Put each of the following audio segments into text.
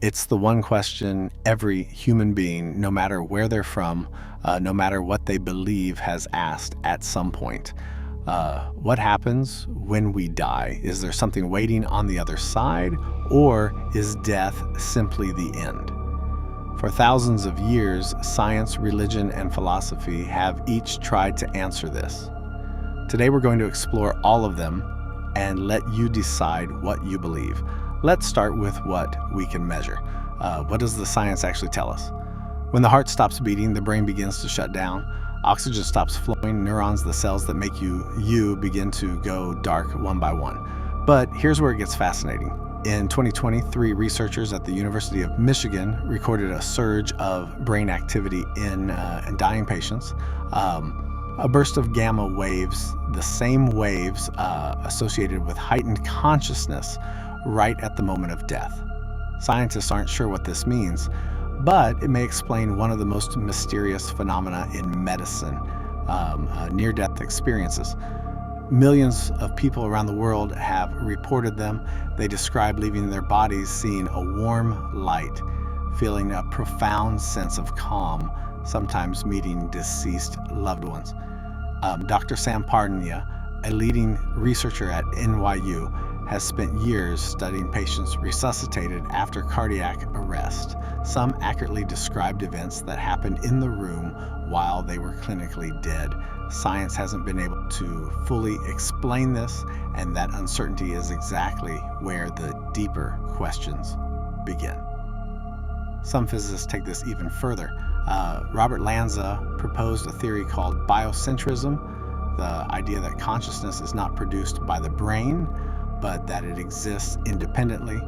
It's the one question every human being, no matter where they're from, no matter what they believe, has asked at some point. What happens when we die? Is there something waiting on the other side, or is death simply the end? For thousands of years, science, religion, and philosophy have each tried to answer this. Today we're going to explore all of them and let you decide what you believe. Let's start with what we can measure. What does the science actually tell us? When the heart stops beating, the brain begins to shut down. Oxygen stops flowing, neurons, the cells that make you begin to go dark one by one. But here's where it gets fascinating. In 2023, researchers at the University of Michigan recorded a surge of brain activity in dying patients. A burst of gamma waves, the same waves associated with heightened consciousness right at the moment of death. Scientists aren't sure what this means, but it may explain one of the most mysterious phenomena in medicine, near-death experiences. Millions of people around the world have reported them. They describe leaving their bodies seeing a warm light, feeling a profound sense of calm, sometimes meeting deceased loved ones. Dr. Sam Parnia, a leading researcher at NYU, has spent years studying patients resuscitated after cardiac arrest. Some accurately described events that happened in the room while they were clinically dead. Science hasn't been able to fully explain this, and that uncertainty is exactly where the deeper questions begin. Some physicists take this even further. Robert Lanza proposed a theory called biocentrism, the idea that consciousness is not produced by the brain, but that it exists independently,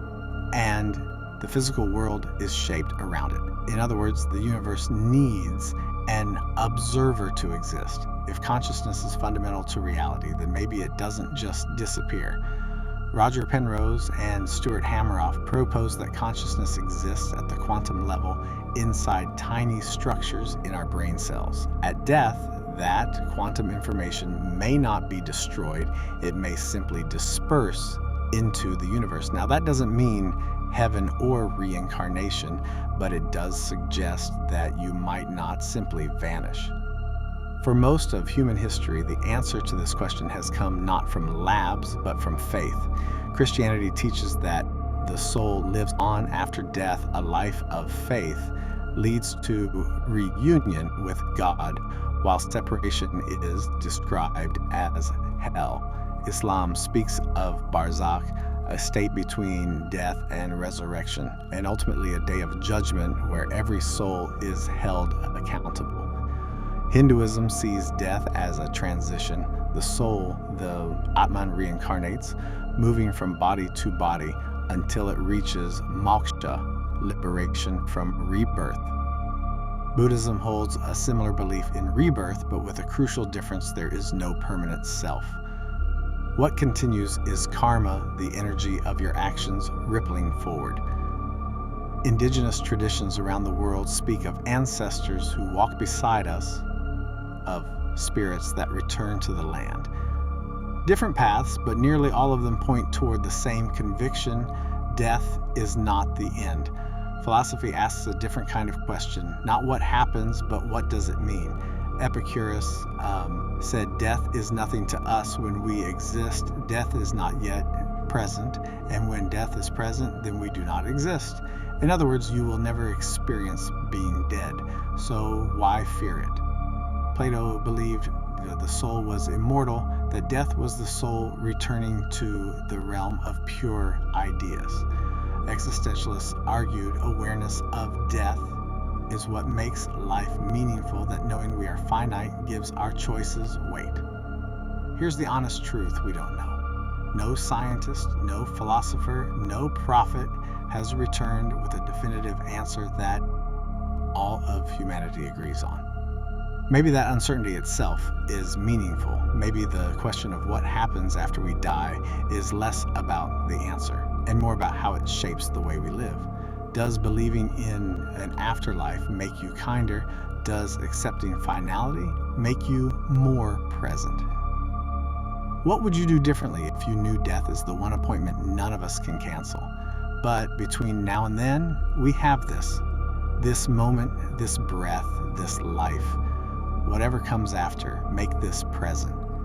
and the physical world is shaped around it. In other words, the universe needs an observer to exist. If consciousness is fundamental to reality, then maybe it doesn't just disappear. Roger Penrose and Stuart Hameroff proposed that consciousness exists at the quantum level inside tiny structures in our brain cells. At death, that quantum information may not be destroyed, it may simply disperse into the universe. Now, that doesn't mean heaven or reincarnation, but it does suggest that you might not simply vanish. For most of human history, the answer to this question has come not from labs, but from faith. Christianity teaches that the soul lives on after death. A life of faith leads to reunion with God, while separation is described as hell. Islam speaks of barzakh, a state between death and resurrection, and ultimately a day of judgment where every soul is held accountable. Hinduism sees death as a transition. The soul, the Atman, reincarnates, moving from body to body until it reaches moksha, liberation from rebirth. Buddhism holds a similar belief in rebirth, but with a crucial difference: there is no permanent self. What continues is karma, the energy of your actions rippling forward. Indigenous traditions around the world speak of ancestors who walk beside us, of spirits that return to the land. Different paths, but nearly all of them point toward the same conviction: death is not the end. Philosophy asks a different kind of question, not what happens, but what does it mean? Epicurus said, death is nothing to us when we exist. Death is not yet present, and when death is present, then we do not exist. In other words, you will never experience being dead, so why fear it? Plato believed that the soul was immortal, that death was the soul returning to the realm of pure ideas. Existentialists argued awareness of death is what makes life meaningful, that knowing we are finite gives our choices weight. Here's the honest truth we don't know. No scientist, no philosopher, no prophet has returned with a definitive answer that all of humanity agrees on. Maybe that uncertainty itself is meaningful. Maybe the question of what happens after we die is less about the answer and more about how it shapes the way we live. Does believing in an afterlife make you kinder? Does accepting finality make you more present? What would you do differently if you knew death is the one appointment none of us can cancel? But between now and then, we have this moment, this breath, this life. Whatever comes after, make this present.